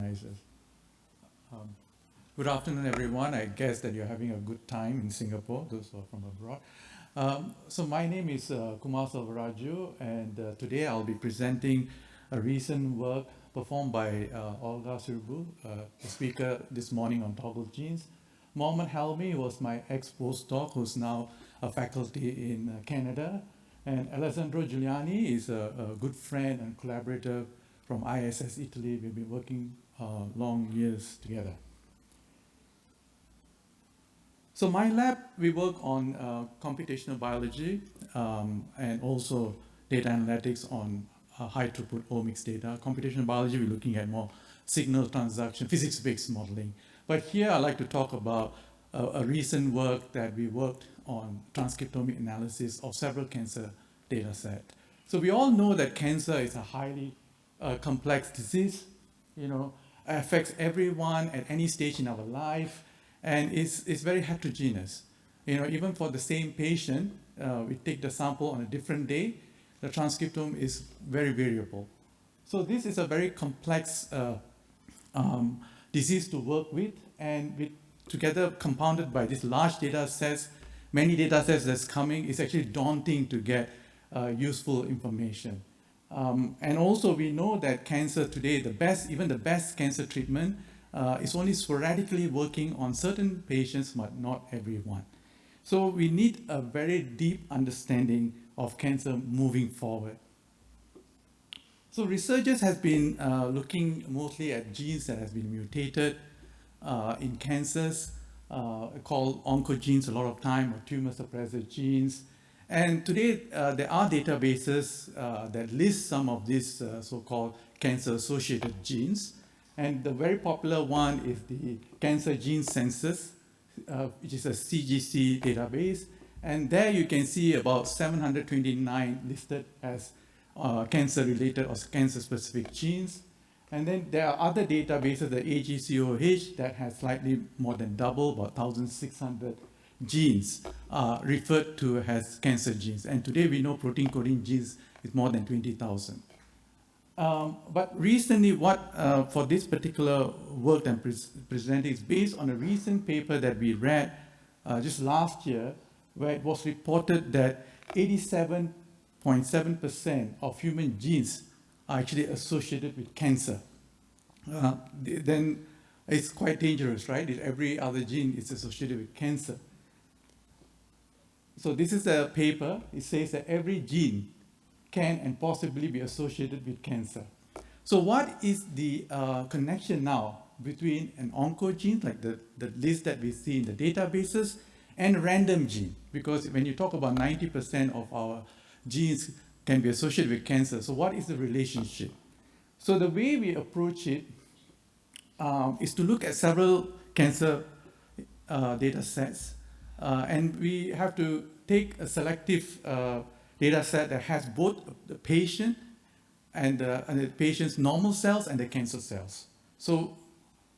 organizers. Um, Good afternoon, everyone. I guess that you're having a good time in Singapore, those who are from abroad. So my name is Kumar Selvarajoo, and today I'll be presenting a recent work performed by Olga Surbu, the speaker this morning on toggle genes. Mohammed Helmi was my ex-postdoc, who's now a faculty in Canada. And Alessandro Giuliani is a good friend and collaborator from ISS Italy. We've been working long years together. So my lab, we work on computational biology and also data analytics on high throughput omics data. Computational biology, we're looking at more signal transduction, physics-based modeling. But here I'd like to talk about a recent work that we worked on transcriptomic analysis of several cancer data sets. So we all know that cancer is a highly complex disease, affects everyone at any stage in our life, and it's very heterogeneous. Even for the same patient, we take the sample on a different day, the transcriptome is very variable. So this is a very complex disease to work with, and together compounded by these large data sets, many data sets that's coming, it's actually daunting to get useful information. And also we know that cancer today, even the best cancer treatment is only sporadically working on certain patients, but not everyone. So we need a very deep understanding of cancer moving forward. So researchers have been looking mostly at genes that have been mutated in cancers, called oncogenes a lot of time, or tumor suppressor genes. And today there are databases that list some of these so-called cancer-associated genes. And the very popular one is the Cancer Gene Census, which is a CGC database. And there you can see about 729 listed as cancer-related or cancer-specific genes. And then there are other databases, the AGCOH, that has slightly more than double, about 1,600 genes referred to as cancer genes. And today we know protein coding genes is more than 20,000. But recently, for this particular work I'm presenting is based on a recent paper that we read just last year, where it was reported that 87.7% of human genes are actually associated with cancer. Then it's quite dangerous, right? If every other gene is associated with cancer. So this is a paper. It says that every gene can and possibly be associated with cancer. So what is the connection now between an oncogene, like the list that we see in the databases, and random gene? Because when you talk about 90% of our genes can be associated with cancer, so what is the relationship? So the way we approach it is to look at several cancer data sets, and we have to take a selective data set that has both the patient and the patient's normal cells and the cancer cells. So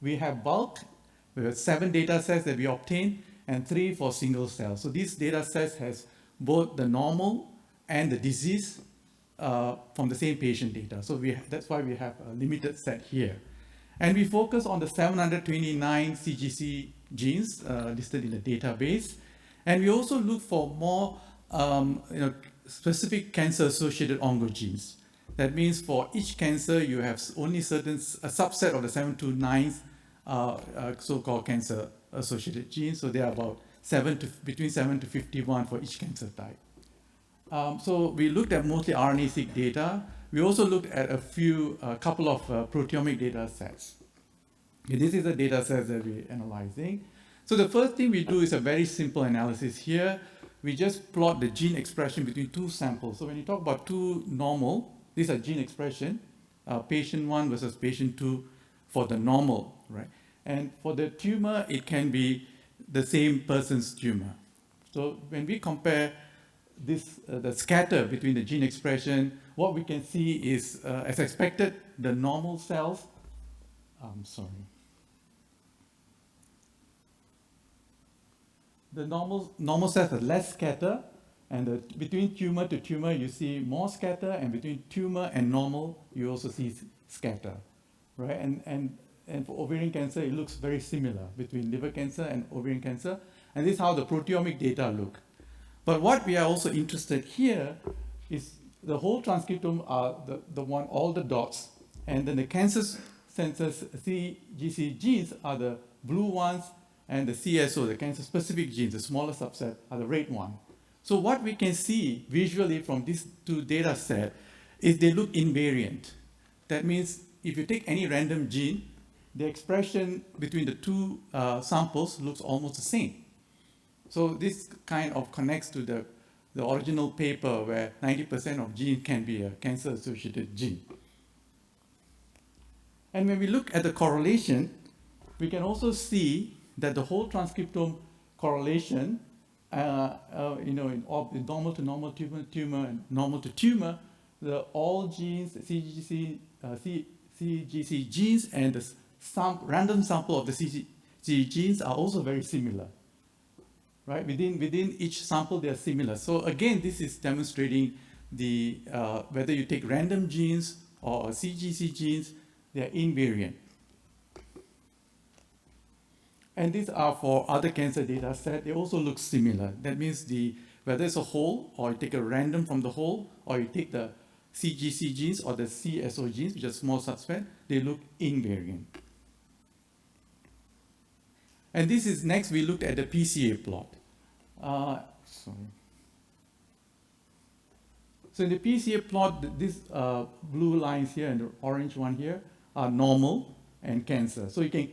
we have bulk, we have 7 data sets that we obtain, and 3 for single cells. So these data sets has both the normal and the disease from the same patient data. So that's why we have a limited set here. And we focus on the 729 CGC genes listed in the database. And we also look for more specific cancer-associated oncogenes. That means for each cancer, you have only a subset of the 729 so-called cancer-associated genes. So there are about between 7 to 51 for each cancer type. So we looked at mostly RNA-seq data. We also looked at a couple of proteomic data sets. Okay, this is the data sets that we're analyzing. So the first thing we do is a very simple analysis here. We just plot the gene expression between 2 samples. So when you talk about 2 normal, these are gene expression, patient 1 versus patient 2 for the normal, right? And for the tumor, it can be the same person's tumor. So when we compare the scatter between the gene expression, what we can see is, as expected, the normal cells, the normal cells are less scatter, and between tumor to tumor, you see more scatter, and between tumor and normal, you also see scatter, right? And and for ovarian cancer, it looks very similar between liver cancer and ovarian cancer. And this is how the proteomic data look. But what we are also interested here is the whole transcriptome are the one, all the dots, and then the cancer census CGC genes are the blue ones, and the CSO, the cancer-specific genes, the smaller subset, are the red one. So what we can see visually from these two data sets is they look invariant. That means if you take any random gene, the expression between the two samples looks almost the same. So this kind of connects to the original paper where 90% of gene can be a cancer-associated gene. And when we look at the correlation, we can also see that the whole transcriptome correlation, in normal to normal tumor and normal to tumor, all genes, CGC genes and the random sample of the CGC genes are also very similar. Right? Within each sample, they are similar. So again, this is demonstrating the whether you take random genes or CGC genes, they are invariant. And these are for other cancer data set. They also look similar. That means whether it's a whole, or you take a random from the whole, or you take the CGC genes or the CSO genes, which are small subset, they look invariant. And this is next, we looked at the PCA plot. So in the PCA plot, these blue lines here and the orange one here are normal and cancer. So you can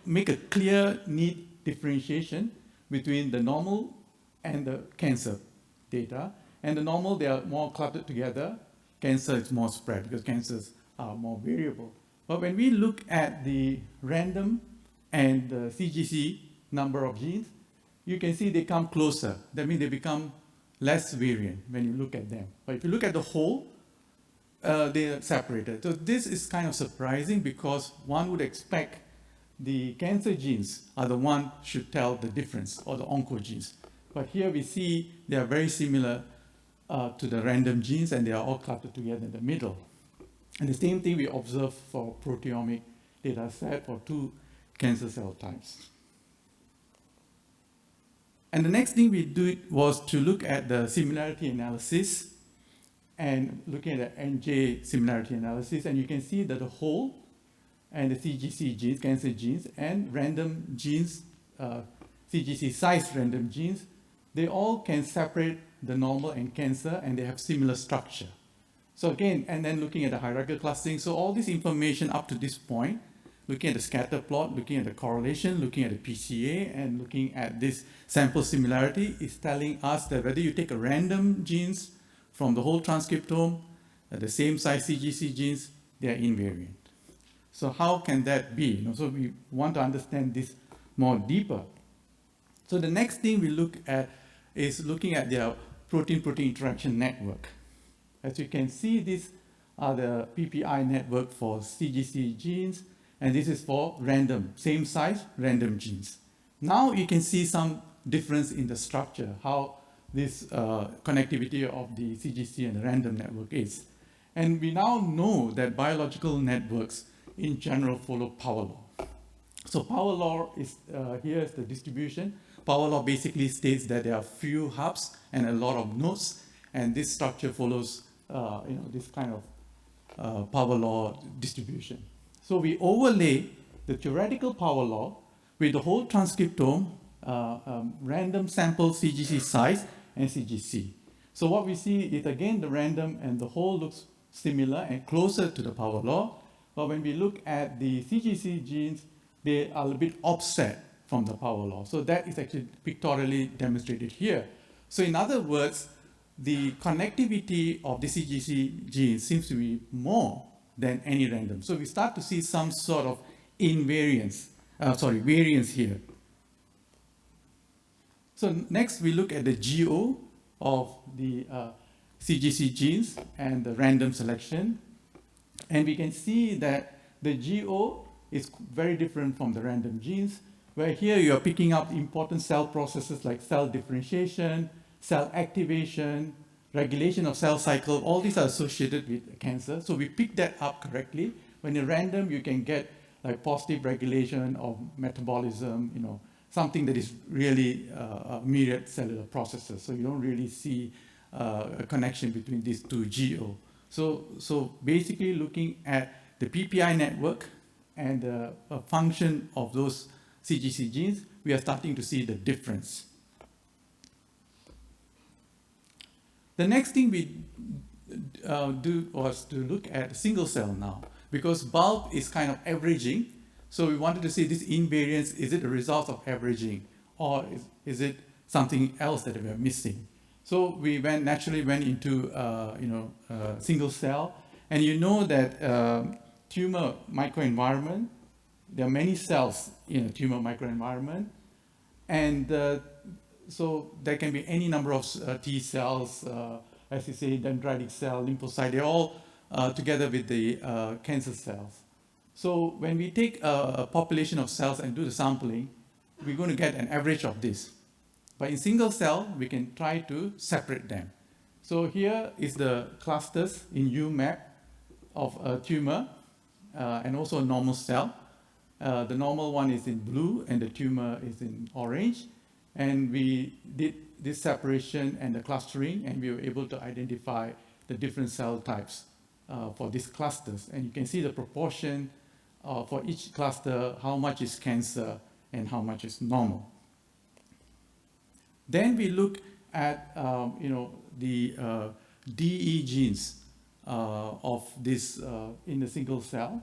make a clear, neat differentiation between the normal and the cancer data. And the normal, they are more clustered together. Cancer is more spread because cancers are more variable. But when we look at the random and the CGC number of genes, you can see they come closer. That means they become less variant when you look at them. But if you look at the whole, they are separated. So this is kind of surprising because one would expect the cancer genes are the one should tell the difference, or the oncogenes. But here we see they are very similar to the random genes, and they are all clustered together in the middle. And the same thing we observe for proteomic data set for 2 cancer cell types. And the next thing we did was to look at the similarity analysis and looking at the NJ similarity analysis. And you can see that the whole and the CGC genes, cancer genes, and random genes, CGC size random genes, they all can separate the normal and cancer, and they have similar structure. So again, and then looking at the hierarchical clustering. So all this information up to this point, looking at the scatter plot, looking at the correlation, looking at the PCA, and looking at this sample similarity is telling us that whether you take a random genes from the whole transcriptome, the same size CGC genes, they are invariant. So how can that be? So we want to understand this more deeper. So the next thing we look at is looking at their protein-protein interaction network. As you can see, these are the PPI network for CGC genes, and this is for random, same size, random genes. Now you can see some difference in the structure, how this connectivity of the CGC and the random network is. And we now know that biological networks in general follow power law. So power law is, here is the distribution. Power law basically states that there are few hubs and a lot of nodes, and this structure follows this kind of power law distribution. So we overlay the theoretical power law with the whole transcriptome, random sample CGC size, and CGC. So what we see is again the random and the whole looks similar and closer to the power law. But when we look at the CGC genes, they are a bit offset from the power law. So that is actually pictorially demonstrated here. So in other words, the connectivity of the CGC genes seems to be more than any random. So we start to see some sort of variance here. So next we look at the GO of the CGC genes and the random selection. And we can see that the GO is very different from the random genes, where here you are picking up important cell processes like cell differentiation, cell activation, regulation of cell cycle. All these are associated with cancer. So we pick that up correctly. When in random, you can get like positive regulation of metabolism, something that is really myriad cellular processes. So you don't really see a connection between these two GO. So basically looking at the PPI network and the function of those CGC genes, we are starting to see the difference. The next thing we do was to look at single cell now, because bulk is kind of averaging. So we wanted to see this invariance, is it a result of averaging, or is it something else that we are missing? So we naturally went into single cell, and you know that tumor microenvironment, there are many cells in a tumor microenvironment, and so there can be any number of T cells, as you say, dendritic cell, lymphocyte, they're all together with the cancer cells. So when we take a population of cells and do the sampling, we're going to get an average of this. But in single cell, we can try to separate them. So here is the clusters in UMAP of a tumor and also a normal cell. The normal one is in blue and the tumor is in orange. And we did this separation and the clustering, and we were able to identify the different cell types for these clusters. And you can see the proportion for each cluster, how much is cancer and how much is normal. Then we look at the DE genes of this in the single cell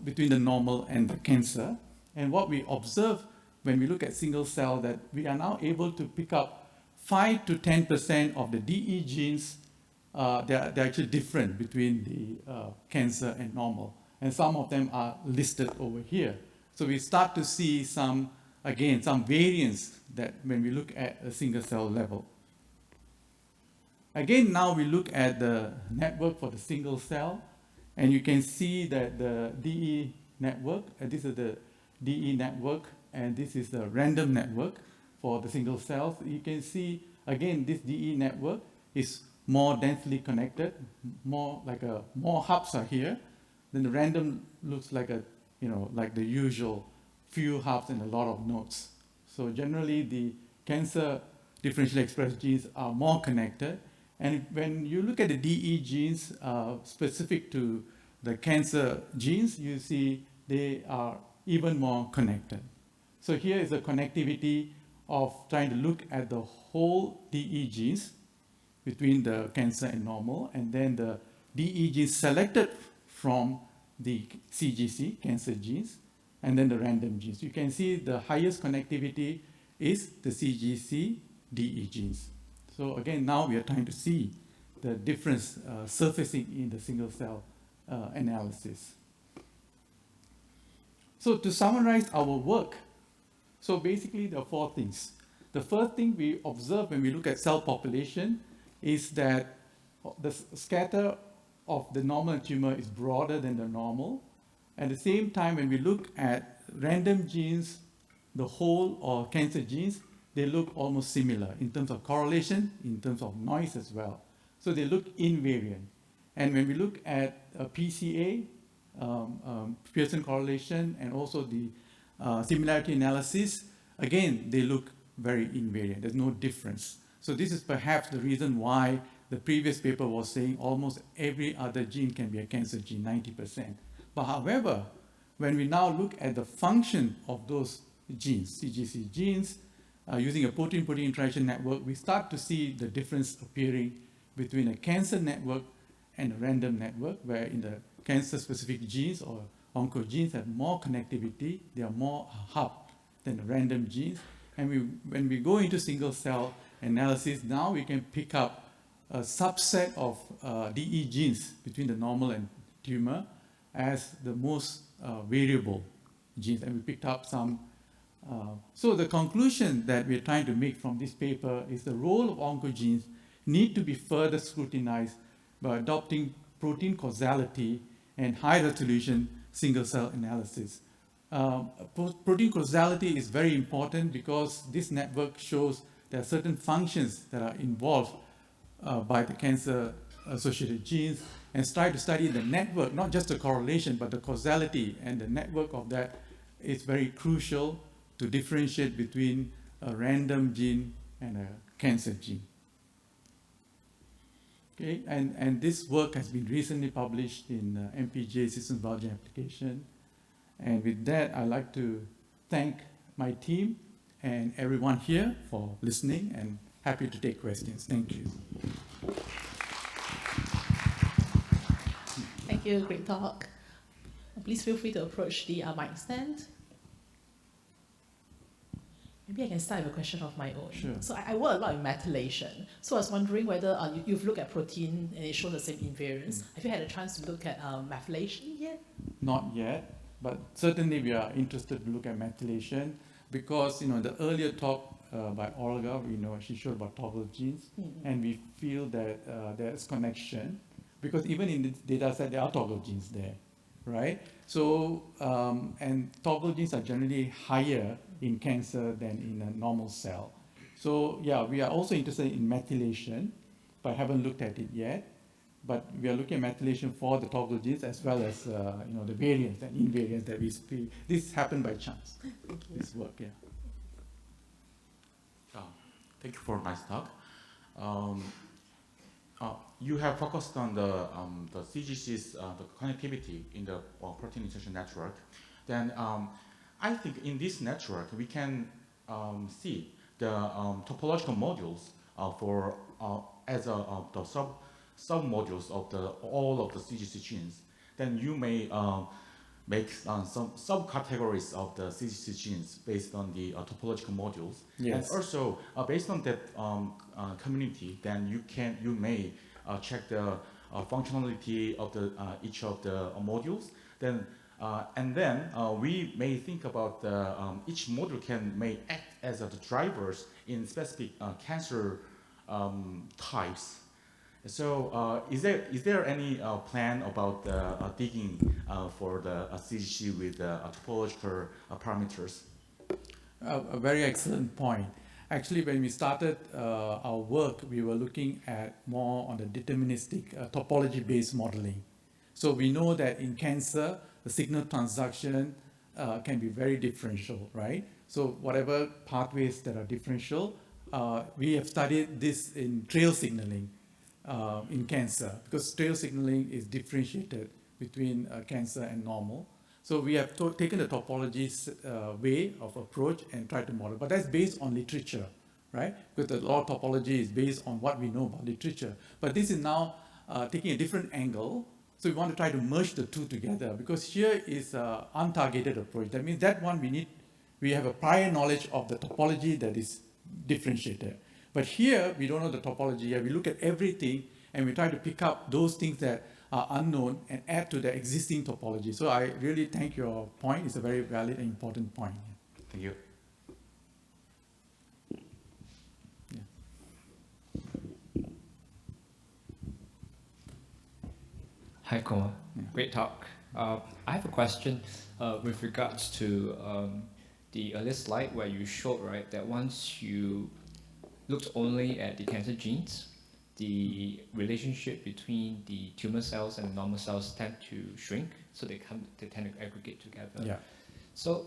between the normal and the cancer. And what we observe when we look at single cell, that we are now able to pick up 5 to 10% of the DE genes. They're actually different between the cancer and normal. And some of them are listed over here. So we start to see some variance that when we look at a single cell level. Again, now we look at the network for the single cell, and you can see that the DE network, this is the DE network, and this is the random network for the single cells. You can see, again, this DE network is more densely connected, more hubs are here. Then the random looks like like the usual few hubs and a lot of nodes. So generally, the cancer differentially expressed genes are more connected. And when you look at the DE genes specific to the cancer genes, you see they are even more connected. So here is the connectivity of trying to look at the whole DE genes between the cancer and normal, and then the DE genes selected from the CGC, cancer genes, and then the random genes. You can see the highest connectivity is the CGC DE genes. So again, now we are trying to see the difference surfacing in the single cell analysis. So to summarize our work, so basically there are 4 things. The first thing we observe when we look at cell population is that the scatter of the normal tumor is broader than the normal. At the same time, when we look at random genes, the whole or cancer genes, they look almost similar in terms of correlation, in terms of noise as well. So they look invariant. And when we look at PCA, Pearson correlation, and also the similarity analysis, again, they look very invariant. There's no difference. So this is perhaps the reason why the previous paper was saying almost every other gene can be a cancer gene, 90%. But however, when we now look at the function of those genes, CGC genes, using a protein-protein interaction network, we start to see the difference appearing between a cancer network and a random network, where in the cancer-specific genes or oncogenes have more connectivity, they are more hub than the random genes. And when we go into single-cell analysis, now we can pick up a subset of DE genes between the normal and tumor as the most variable genes, and we picked up some. So the conclusion that we're trying to make from this paper is the role of oncogenes need to be further scrutinized by adopting protein causality and high-resolution single-cell analysis. Protein causality is very important because this network shows there are certain functions that are involved by the cancer-associated genes, and try to study the network, not just the correlation, but the causality, and the network of that is very crucial to differentiate between a random gene and a cancer gene. Okay, and this work has been recently published in MPJ Systems Biology Application. And with that, I'd like to thank my team and everyone here for listening, and happy to take questions. Thank you. Thank you, great talk. Please feel free to approach the mic stand. Maybe I can start with a question of my own. Sure. So I work a lot in methylation. So I was wondering whether you've looked at protein and it shows the same invariance. Have you had a chance to look at methylation yet? Not yet, but certainly we are interested to look at methylation because, you know, the earlier talk by Olga, we know she showed about toggle genes, and we feel that there's connection because even in this data set there are toggle genes there, right? So, and toggle genes are generally higher in cancer than in a normal cell. So yeah, we are also interested in methylation, but haven't looked at it yet. But we are looking at methylation for the toggle genes as well as you know, the variants and invariants that we speak. This happened by chance. This work, yeah. Thank you for a nice talk. You have focused on the CGC's the connectivity in the protein insertion network. Then I think in this network we can see the topological modules for as the sub-modules of all of the CGC genes. Then you may make some subcategories of the CGC genes based on the topological modules. Yes. And also based on that community, then you may check the functionality of the each of the modules. Then and then we may think about each module may act as the drivers in specific cancer types. So is there any plan about digging for the CGC with topological parameters? A very excellent point. Actually, when we started our work, we were looking at more on the deterministic topology-based modeling. So we know that in cancer, the signal transduction can be very differential, right? So whatever pathways that are differential, we have studied this in trail signaling in cancer, because trail signaling is differentiated between cancer and normal. So we have taken the topology way of approach and tried to model, but that's based on literature, right? Because the law of topology is based on what we know about literature. But this is now taking a different angle. So we want to try to merge the two together, because here is an untargeted approach. That means that one we have a prior knowledge of the topology that is differentiated. But here we don't know the topology. Here we look at everything and we try to pick up those things that are unknown and add to the existing topology. So I really thank your point. It's a very valid and important point. Thank you. Yeah. Hi, Kumar. Yeah. Great talk. I have a question with regards to the earlier slide where you showed, right, that once you looked only at the cancer genes, the relationship between the tumor cells and normal cells tend to shrink, so they tend to aggregate together. Yeah. So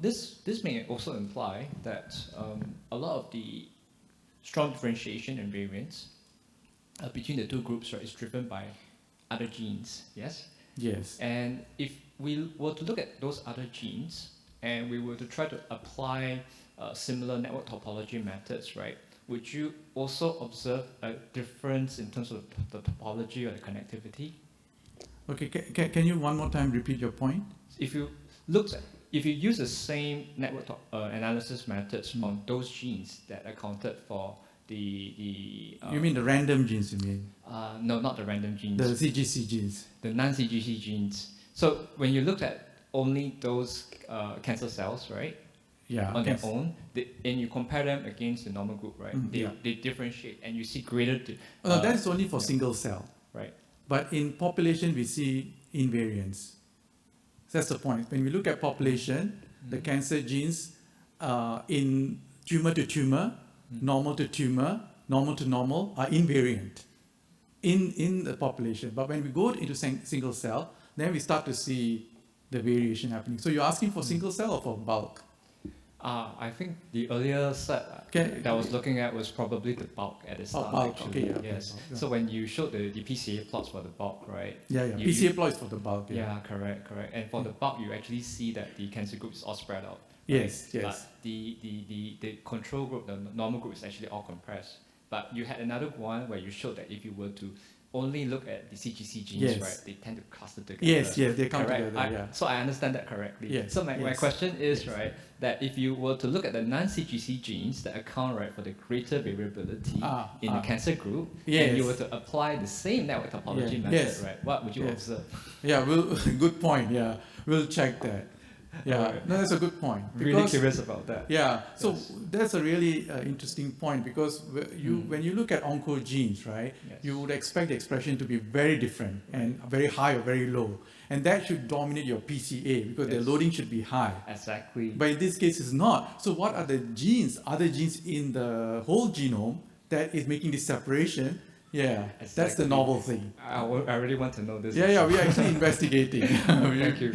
this may also imply that a lot of the strong differentiation and variance between the two groups, right, is driven by other genes. Yes. Yes. And if we were to look at those other genes and we were to try to apply similar network topology methods, right, would you also observe a difference in terms of the topology or the connectivity? Okay, can you one more time repeat your point? If you use the same network analysis methods on those genes that accounted for the You mean the random genes, you mean? No, not the random genes. The CGC genes. The non-CGC genes. So when you look at only those cancer cells, right, Yeah. on their own, and you compare them against the normal group, right, they differentiate, and you see greater. No, that's only for single cell. Right. But in population, we see invariance. That's the point. When we look at population, the cancer genes in tumor to tumor, normal to tumor, normal to normal are invariant. in the population. But when we go into single cell, then we start to see the variation happening. So you're asking for single cell or for bulk? I think the earlier set Okay. that I was looking at was probably the bulk at the start. bulk, actually. okay, yeah, Yes. okay, bulk, yeah. So when you showed the PCA plots for the bulk, right? Yeah, yeah. You- PCA plot is for the bulk. Yeah, correct. And for the bulk, you actually see that the cancer group is all spread out. Yes, right? yes. But the control group, the normal group, is actually all compressed. But you had another one where you showed that if you were to only look at the CGC genes, Yes. right, they tend to cluster together. Yes, they come Correct. together. Yeah. So I understand that correctly. Yes, So my yes. question is, Yes. right, that if you were to look at the non-CGC genes that account, right, for the greater variability in the cancer group, Yes. and you were to apply the same network topology Yeah, method, yes. right, what would you Yes. observe? Yeah, good point. Yeah, we'll check that. Yeah, Alright. no, that's a good point. Really curious about that. Yeah, so Yes. that's a really interesting point because when you look at oncogenes, right, Yes. you would expect the expression to be very different and very high or very low, and that should dominate your PCA because the Yes. loading should be high. Exactly. But in this case, it's not. So what are the genes, other genes in the whole genome that is making this separation? Yeah, that's the Exactly. novel thing. I really want to know this. Yeah, also. we're actually investigating. Thank you.